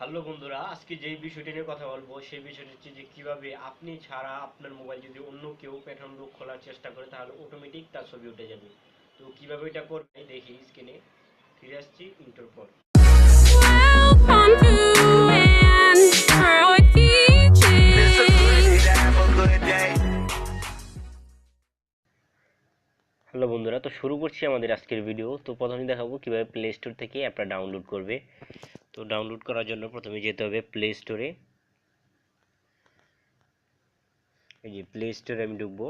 Hello বন্ধুরা, আজকে যে বিষয়টি নিয়ে কথা বলবো সেই বিষয়টি হচ্ছে যে কিভাবে আপনি ছাড়া আপনার মোবাইল যদি অন্য কেউ প্যাটার্ন লক খোলার চেষ্টা করে তাহলে অটোমেটিক তার ছবি উঠে যাবে। তো কিভাবে এটা করবে দেখি স্ক্রিনে। ফিরে আসছি ইন্টার পর। Welcome to Android হ্যালো বন্ধুরা, তো শুরু করছি আমাদের আজকের ভিডিও। তো প্রথমে দেখাবো কিভাবে প্লে স্টোর থেকে অ্যাপটা ডাউনলোড করবে। তো ডাউনলোড করার জন্য প্রথমে যেতে হবে প্লে স্টোরে। এই যে প্লে স্টোরে আমি ঢুকবো।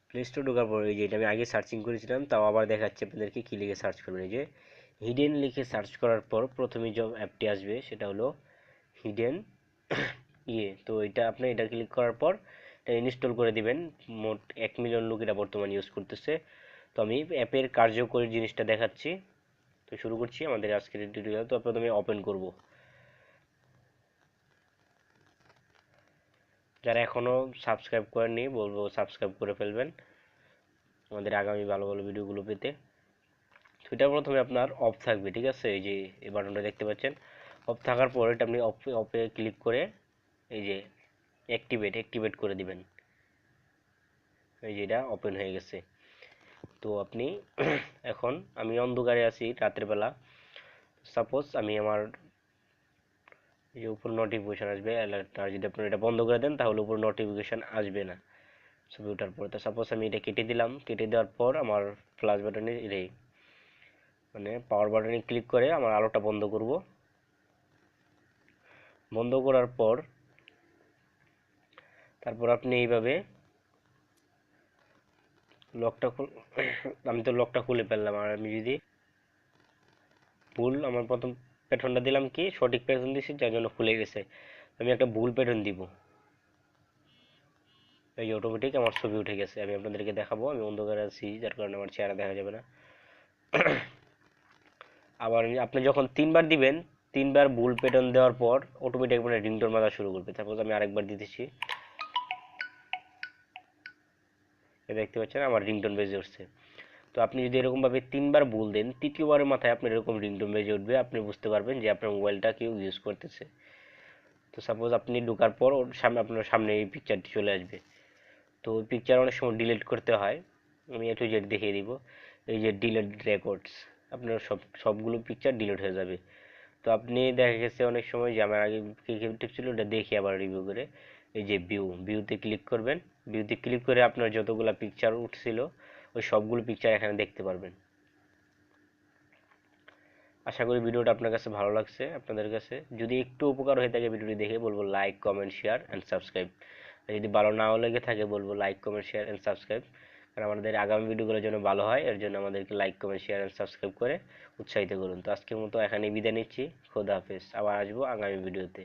প্লে স্টোর ঢোকার পর এই যে এটা আমি আগে সার্চিং করেছিলাম, তাও আবার দেখাচ্ছে আপনাদেরকে কী লিখে সার্চ করবেন। এই যে হিডেন লিখে সার্চ করার পর প্রথমে যে অ্যাপটি আসবে সেটা হলো হিডেন তো এটা আপনি এটা ক্লিক করার পর এটা ইনস্টল করে দিবেন। মোট 1 মিলিয়ন লোক এটা বর্তমানে ইউজ করতেছে। তো আমি অ্যাপের কার্যকরী জিনিসটা দেখাচ্ছি। তো শুরু করছি আমাদের আজকের টিউটোরিয়াল। তো প্রথমে ওপেন করব। যারা এখনও সাবস্ক্রাইব করেননি বলবো সাবস্ক্রাইব করে ফেলবেন আমাদের আগামী ভালো ভালো ভিডিওগুলো পেতে। তো এটা প্রথমে আপনার অফ থাকবে, ঠিক আছে। এই যে এই বাটনটা দেখতে পাচ্ছেন, অফ থাকার পর এটা আপনি অফে ক্লিক করে এই যে অ্যাক্টিভেট করে দিবেন। এই যে এটা ওপেন হয়ে গেছে। তো আপনি এখন আমি অন্ধকারে আছি রাতের বেলা। সাপোজ আমি আমার এই যে উপর নোটিফিকেশন আসবে অ্যালার্ট, আর যদি আপনি এটা বন্ধ করে দেন তাহলে উপর নোটিফিকেশন আসবে না ছবি ওঠার পর। তো সাপোজ আমি এটা কেটে দিলাম, কেটে দেওয়ার পর আমার ফ্ল্যাশ বাটনে মানে পাওয়ার বাটনে ক্লিক করে আমার আলোটা বন্ধ করব। বন্ধ করার পর তারপর আপনি এইভাবে লকটা আমি তো লকটা খুলে ফেললাম। আর আমি যদি ভুল আমার প্রথম প্যাটার্নটা দিলাম কি সঠিক প্যাটার্ন দিছি যার জন্য খুলে গেছে। আমি একটা ভুল প্যাটার্ন দিব, এই অটোমেটিক আমার ছবি উঠে গেছে। আমি আপনাদেরকে দেখাবো, আমি অন্ধকারে আছি যার কারণে আমার চেহারা দেখা যাবে না। আবার আপনি যখন 3বার দিবেন, 3বার ভুল প্যাটার্ন দেওয়ার পর অটোমেটিক আপনার রিংটোন বাজা শুরু করবে। তারপর আমি আরেকবার দিতেছি, দেখতে পাচ্ছেন আমার রিংটোন বেজে উঠছে। তো আপনি যদি এরকমভাবে 3বার ভুল দেন, তৃতীয়বারের মাথায় আপনার এরকম রিংটোন বেজে উঠবে। আপনি বুঝতে পারবেন যে আপনার মোবাইলটা কেউ ইউজ করতেছে। তো সাপোজ আপনি ঢোকার পর ওর সামনে আপনার সামনে এই পিকচারটি চলে আসবে। তো পিকচার অনেক সময় ডিলিট করতে হয়, আমি একটু জেড দেখিয়ে দিব। এই যে ডিলিট রেকর্ডস, আপনার সবগুলো পিকচার ডিলিট হয়ে যাবে। তো আপনি দেখা গেছে অনেক সময় যে আমার আগে কী কী টিপ ছিল ওটা দেখি আবার রিভিউ করে। এই যে ভিউতে ক্লিক করবেন। ভিউতে ক্লিক করে আপনার যতগুলো পিকচার উঠছিল ওই সবগুলো পিকচার এখানে দেখতে পারবেন। আশা করি ভিডিওটা আপনার কাছে ভালো লাগছে। আপনাদের কাছে যদি একটু উপকার হয়ে থাকে ভিডিওটি দেখে বলবো like comment share and subscribe. আর যদি ভালো নাও লেগে থাকে বলবো like comment share and subscribe, কারণ আমাদের আগামী ভিডিওগুলোর জন্য ভালো হয়। এর জন্য আমাদেরকে like comment share and subscribe করে উৎসাহিত করুন। তো আজকের মতো এখানেই বিদায় নিচ্ছি। খোদা হাফেজ, আবার আসবো আগামী ভিডিওতে।